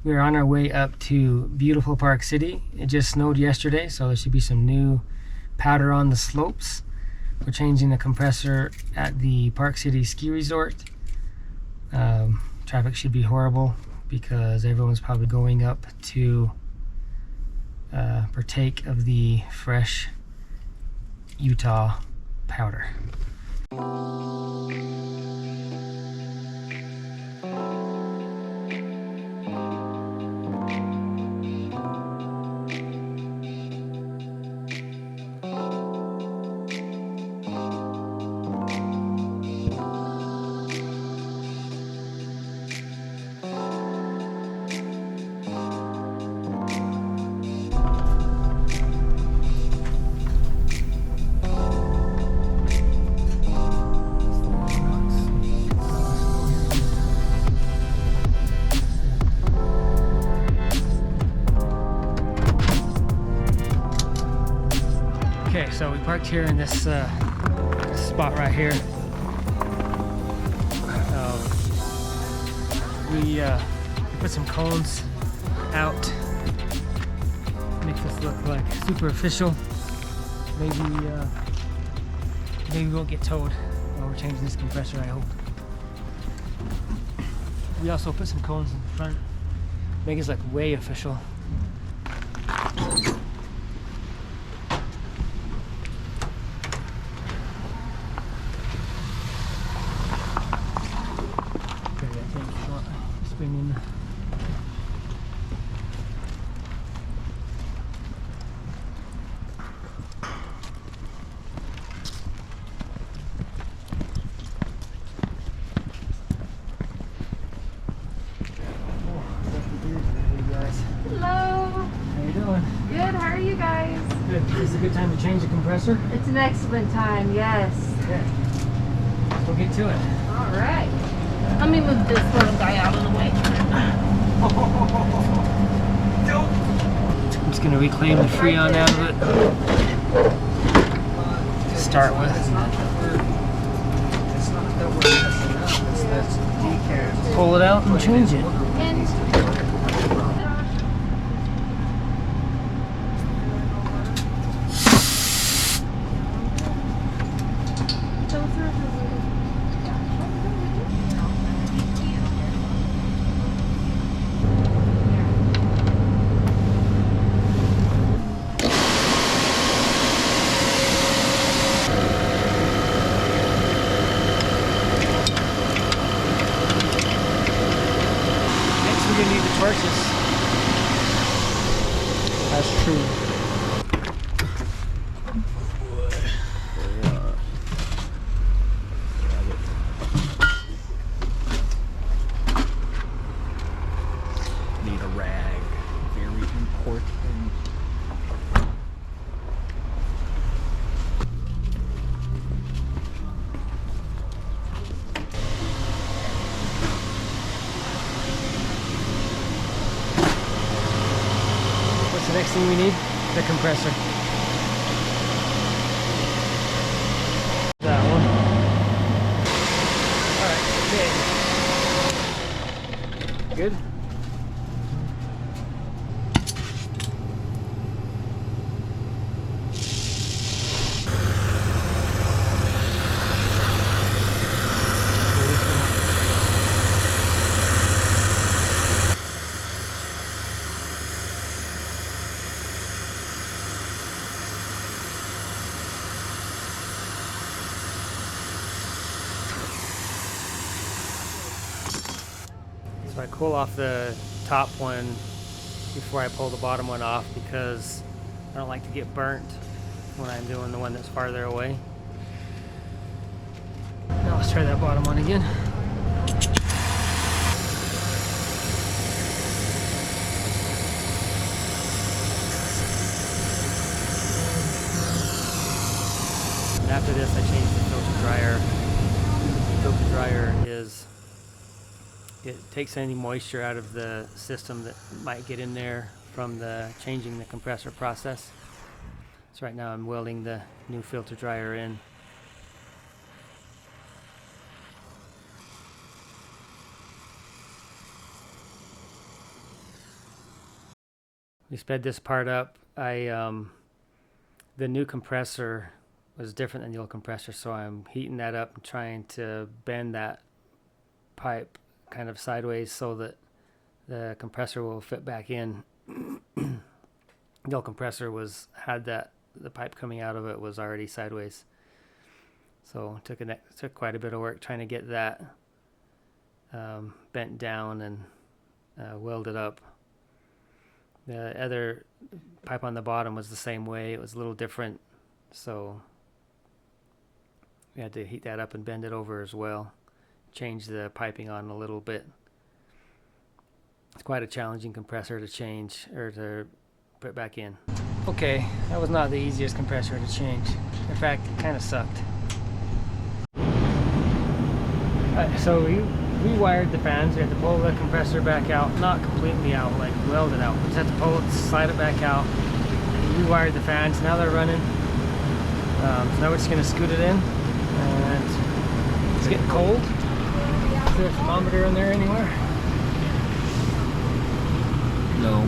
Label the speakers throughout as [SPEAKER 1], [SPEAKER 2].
[SPEAKER 1] We're on our way up to beautiful Park City. It just snowed yesterday, so there should be some new powder on the slopes. We're changing the compressor at the Park City ski resort. Traffic should be horrible because everyone's probably going up to partake of the fresh Utah powder. Okay, so we parked here in this spot right here. We put some cones out, make this look like super official. Maybe we won't get towed while we're changing this compressor, I hope. We also put some cones in the front, make it like way official. Spinning.
[SPEAKER 2] Hello.
[SPEAKER 1] How you doing?
[SPEAKER 2] Good. How are you guys?
[SPEAKER 1] Good. Is this a good time to change the compressor?
[SPEAKER 2] It's an excellent time. Yes.
[SPEAKER 1] Okay. We'll get to it.
[SPEAKER 2] All right. Let me move this little guy out of the way.
[SPEAKER 1] I'm just gonna reclaim the Freon out of it to start with. Pull it out and change it. We're gonna need the torches. That's true.
[SPEAKER 3] Need a rag. Very important.
[SPEAKER 1] What's the next thing we need? The compressor. That one. Alright, okay. Good? So I cool off the top one before I pull the bottom one off because I don't like to get burnt when I'm doing the one that's farther away. Now let's try that bottom one again. And after this I changed the filter dryer. The filter dryer is it takes any moisture out of the system that might get in there from the changing the compressor process. So right now I'm welding the new filter dryer in. we sped this part up. The new compressor was different than the old compressor, so I'm heating that up and trying to bend that pipe kind of sideways so that the compressor will fit back in. The old compressor had the pipe coming out of it was already sideways, so it took quite a bit of work trying to get that bent down and welded up. The other pipe on the bottom was the same way. It was a little different, so we had to heat that up and bend it over as well. Change the piping on a little bit. It's quite a challenging compressor to change or to put back in. Okay, that was not the easiest compressor to change. In fact, it kind of sucked. So we rewired the fans. We had to pull the compressor back out, not completely out, like weld it out. We just had to pull it, slide it back out. We rewired the fans. Now they're running. So now we're just going to scoot it in. And it's getting cold. Is there a thermometer in there anywhere?
[SPEAKER 3] No.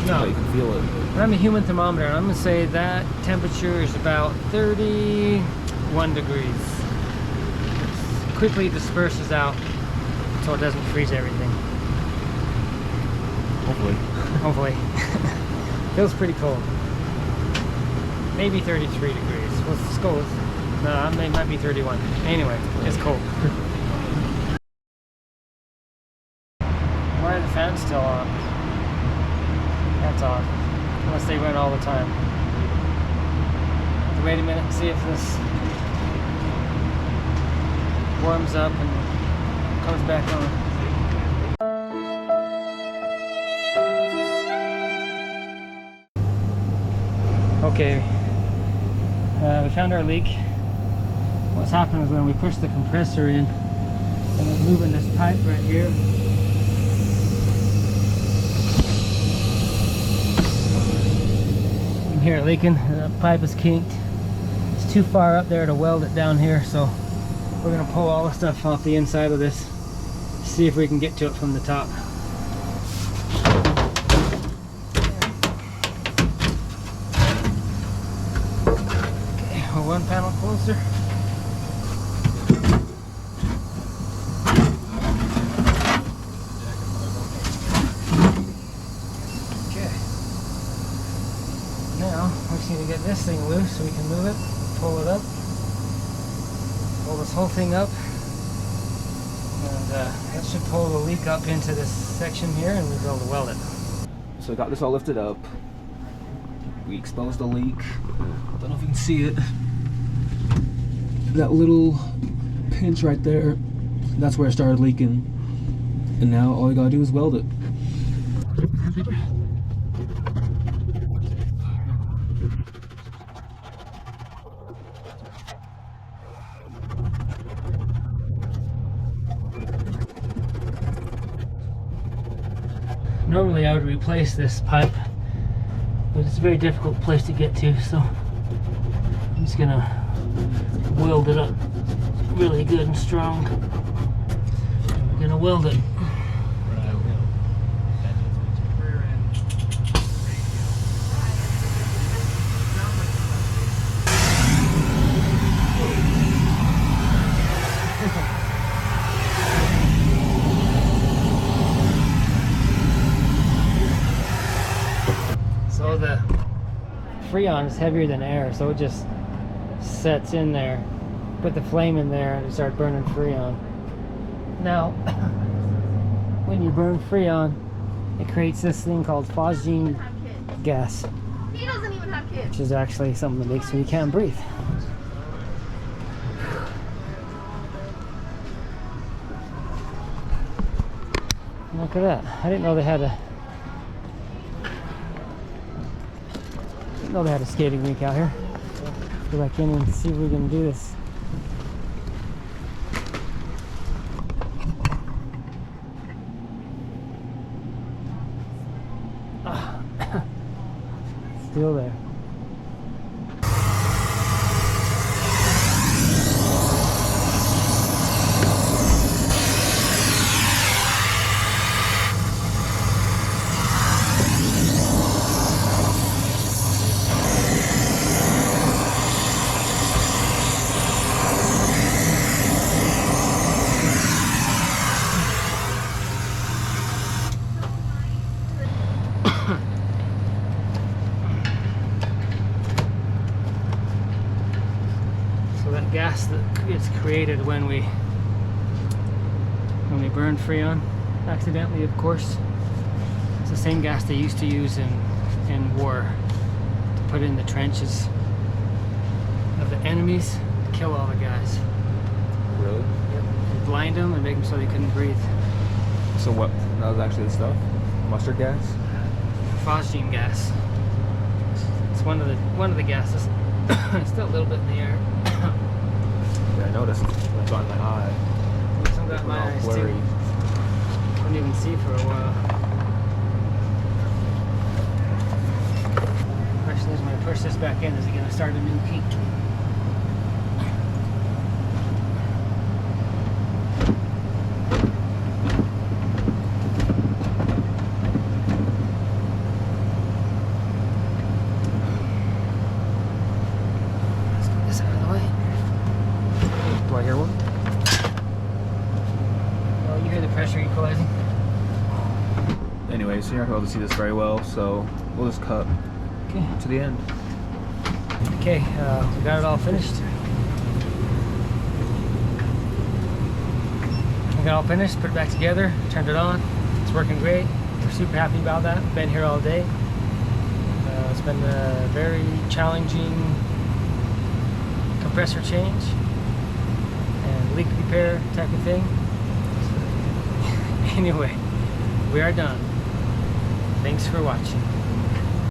[SPEAKER 1] No.
[SPEAKER 3] But you can feel it.
[SPEAKER 1] I'm a human thermometer, and I'm going to say that temperature is about 31 degrees. It quickly disperses out so it doesn't freeze everything.
[SPEAKER 3] Hopefully.
[SPEAKER 1] Hopefully. Feels pretty cold. Maybe 33 degrees. Let's go with... No, it might be 31. Anyway, it's cold. Why are the fans still on? That's off. Unless they run all the time. Wait a minute and see if this warms up and comes back on. Okay, we found our leak. What's happened is when we pushed the compressor in and we're moving this pipe right here, you can hear it leaking. The pipe is kinked. It's too far up there to weld it down here, so we're going to pull all the stuff off the inside of this, see if we can get to it from the top. Okay, we're one panel closer. Okay. Now, we just need to get this thing loose so we can move it, pull it up. Pull this whole thing up, and that should pull the leak up into this section here, and we'll be able to weld it.
[SPEAKER 3] So I got this all lifted up. We exposed the leak. Don't know if you can see it. That little pinch right there, that's where it started leaking. And now all we gotta do is weld it.
[SPEAKER 1] Normally I would replace this pipe, but it's a very difficult place to get to, so I'm just gonna weld it up really good and strong. We're gonna weld it. So the Freon is heavier than air, so it just sets in there. Put the flame in there and you start burning Freon. Now, when you burn Freon, it creates this thing called Phosgene gas,
[SPEAKER 2] He doesn't even have kids.
[SPEAKER 1] which is actually something that makes me can't breathe. Look at that. I didn't know they had a skating rink out here. Let's go back in and see if we can do this. Still there. gas that is created when we burn Freon, accidentally, of course. It's the same gas they used to use in war to put in the trenches of the enemies to kill all the guys.
[SPEAKER 3] Really?
[SPEAKER 1] Yep. And blind them and make them so they couldn't breathe.
[SPEAKER 3] So what? That was actually the stuff? Mustard gas?
[SPEAKER 1] Phosgene gas. It's one of the gases. It's still a little bit in the air.
[SPEAKER 3] Yeah, I noticed. It's on my eye.
[SPEAKER 1] Some got my eyes too.
[SPEAKER 3] Blurry.
[SPEAKER 1] Couldn't even see for a while. Question is, when I push this back in, is it going to start a new peak? Let's get this out of the way.
[SPEAKER 3] Do I hear one?
[SPEAKER 1] Oh, you hear the pressure equalizing?
[SPEAKER 3] Anyways, you're not going to be able to see this very well, so we'll just cut
[SPEAKER 1] Okay.
[SPEAKER 3] to the end.
[SPEAKER 1] Okay, we got it all finished. We got it all finished, put it back together, turned it on. It's working great. We're super happy about that. Been here all day. It's been a very challenging compressor change and leak repair type of thing. Anyway, we are done. Thanks for watching.